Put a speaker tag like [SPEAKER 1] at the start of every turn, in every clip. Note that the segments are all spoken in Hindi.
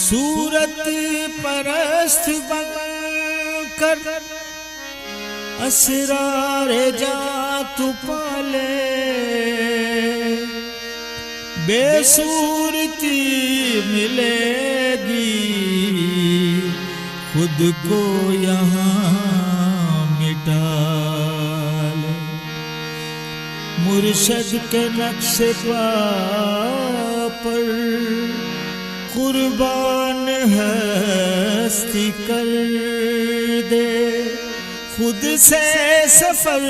[SPEAKER 1] सूरत परस्त बनकर असरार जा तू पाले, बेसूरती मिलेगी खुद को यहाँ मिटा ले। मुर्शद के नक्शे पर कुर्बान हस्ती कर दे, खुद से सफर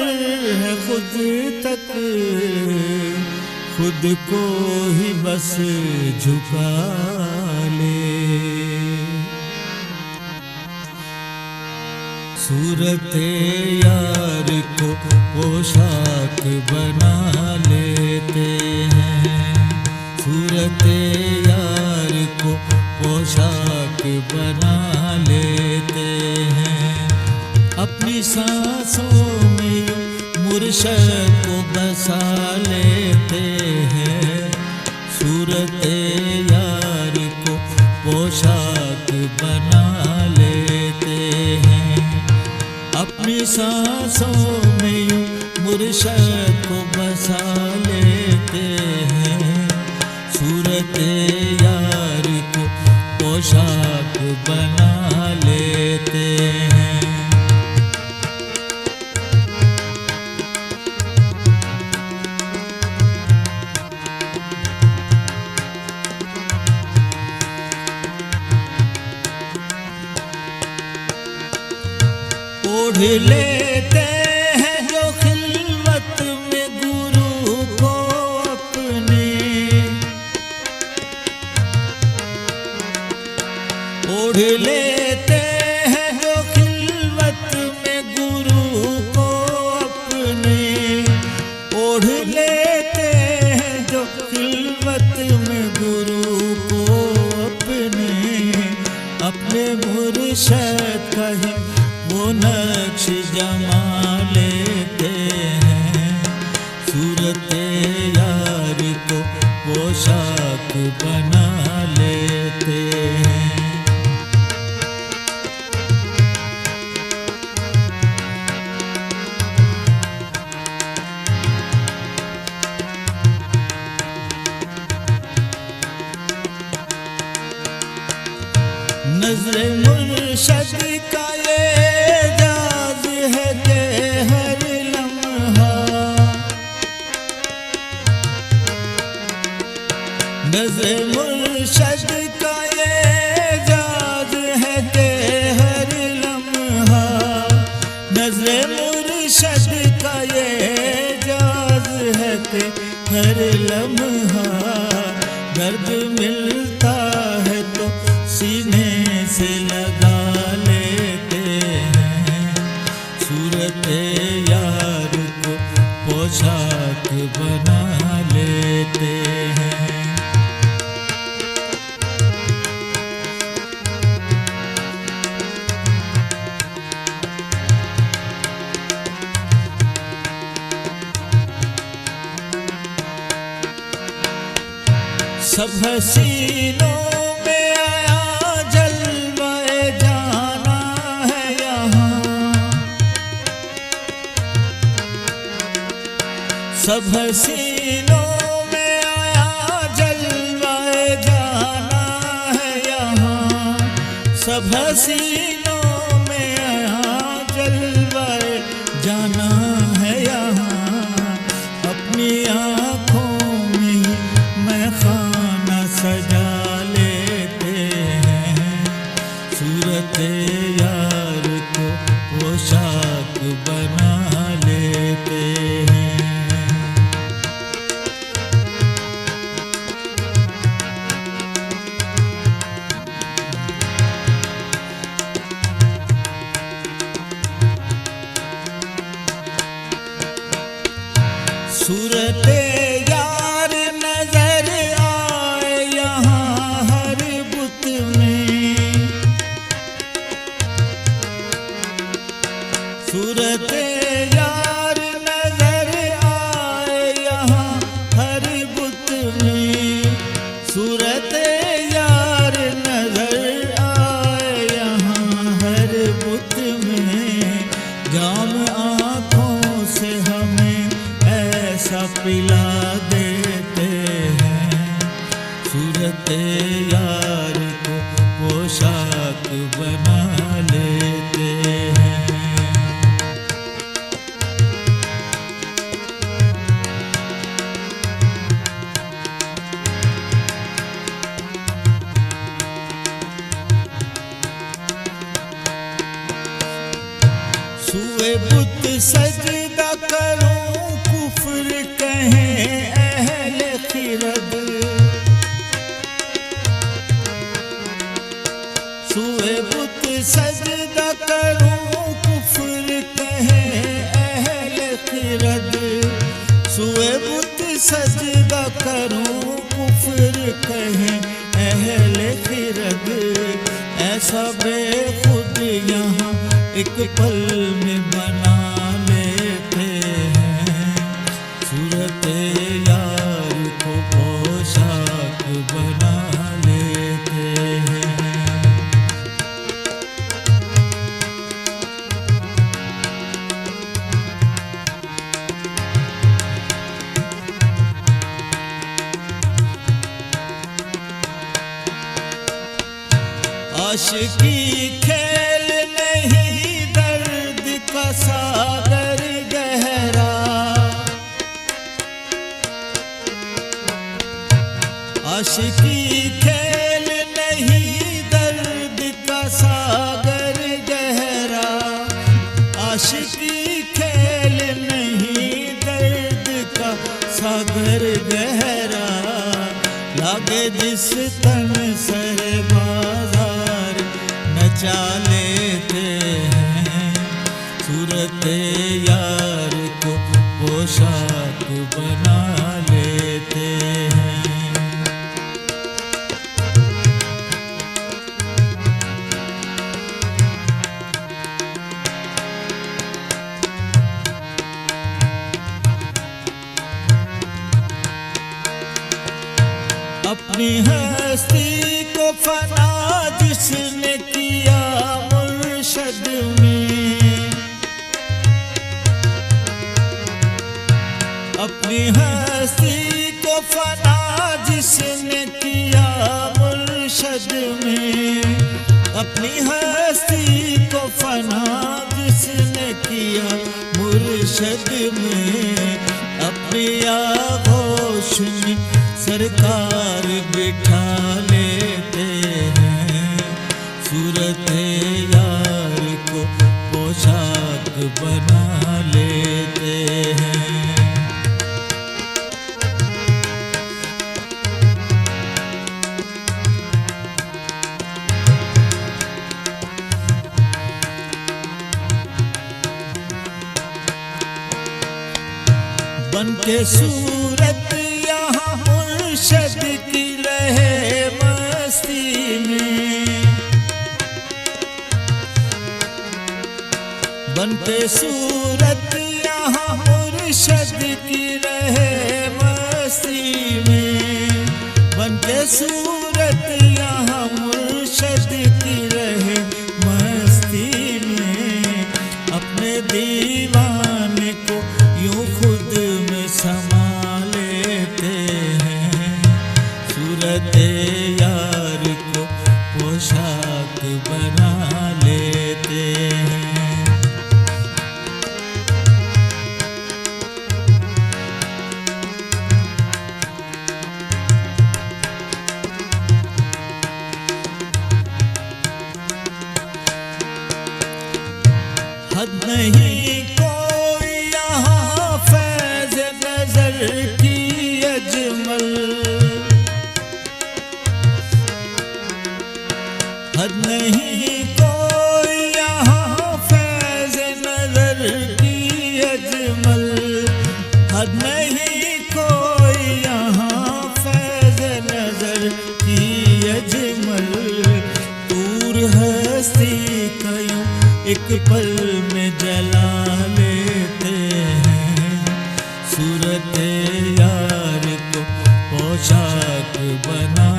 [SPEAKER 1] है खुद तक, खुद को ही बस झुका ले। सूरत यार को पोशाक बना लेते हैं, सूरत यार को पोशाक बना लेते हैं। अपनी सांसों में मुर्शद को बसा लेते हैं, सूरत यार को पोशाक बना लेते हैं। अपनी सांसों में मुर्शद को बसा लेते हैं, सूरत यार को पोशाक बना लेते हैं। ओढ़ लेते हैं जो खिलवत में गुरु को अपने, ओढ़ लेते हैं जो खिलवत में गुरु को अपने, ओढ़ लेते हैं जो खिलवत में गुरु को अपने। अपने मुर्शद का ही वो नक्श जमा लेते हैं, सूरत यार को पोशाक बना लेते हैं। नज़्र मुर्शद का ये जाज है कि हर लम्हा, नज़्र मुर्शद का ये जाज है कि हर लम्हा, नज़्र मुर्शद का ये जाज है कि हर लम्हा। दर्द मिलता है तो सीने से लगा लेते हैं, सूरत यार को पोशाक बना लेते हैं। सब हसीनों में आया जलवाए जाना है यहाँ, सब हसीनों में आया जलवाए जाना है यहाँ, सब हसीनों में आया जलवाए जाना है यहाँ। अपनी आँखों में मैं खाना सजा लेते हैं, सूरत यार को पोशाक बना लेते हैं। सूरत यार नजर आए यहाँ हर बुत में, जाम आँखों से हमें ऐसा पिला देते हैं, सूरत यार को पोशाक बना लेते हैं। सुए बुत सजदा करूं कुफ्र कहें अहले खिरद, सुए बुत सजदा करूं कुफ्र कहें अहले खिरद, सुए बुत सजदा करूं कुफ्र कहें अहले खिरद, ऐसा बेखुद यहाँ एक पल में बना लेते हैं, सूरत यार को पोशाक बना लेते हैं। आशिकी खेल नहीं, दर्द का सागर गहरा, आशिकी खेल नहीं, दर्द का सागर गहरा, आशिकी खेल नहीं, दर्द का सागर गहरा, लागे जिस तन सर बाजार नचा लेते हैं, सूरत यार को पोशाक बना लेते हैं। अपनी हस्ती को फना जिसने किया मुर्शद में, अपनी हस्ती को फना जिसने किया मुर्शद में, अपनी हस्ती को फना जिसने किया मुर्शद में, अपनी आगोश में सरकार बिठा लेते हैं, सूरत यार को पोशाक बना लेते हैं। बनके सूरत यहाँ मुर्शद की रहे मस्ती में, बनके सूरत यहाँ मुर्शद की रहे मस्ती में, बनके सूरत यहाँ मुर्शद की रहे मस्ती में, अपने दीवाने को यूं खुद में समा लेते हैं, सूरत यार को पोशाक बना लेते हैं। हद नहीं कोई यहाँ फैज़ नज़र की अजमल, हद नहीं कोई यहाँ फैज़ नज़र की अजमल, हद नहीं कोई यहाँ फैज़ नज़र की अजमल, दूर हस्ती कयूं एक पल में जला लेते हैं, सूरत यार को पोशाक बना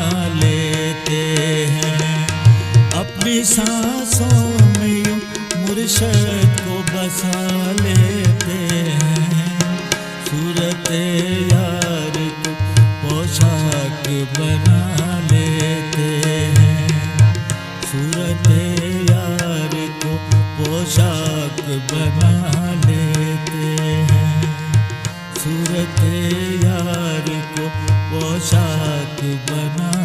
[SPEAKER 1] अपनी सांसों में यूं मुर्शद को बसा लेते हैं। सूरत यार को पोशाक बना लेते हैं। सूरत यार को पोशाक बना लेते हैं। सूरत यार को पोशाक बना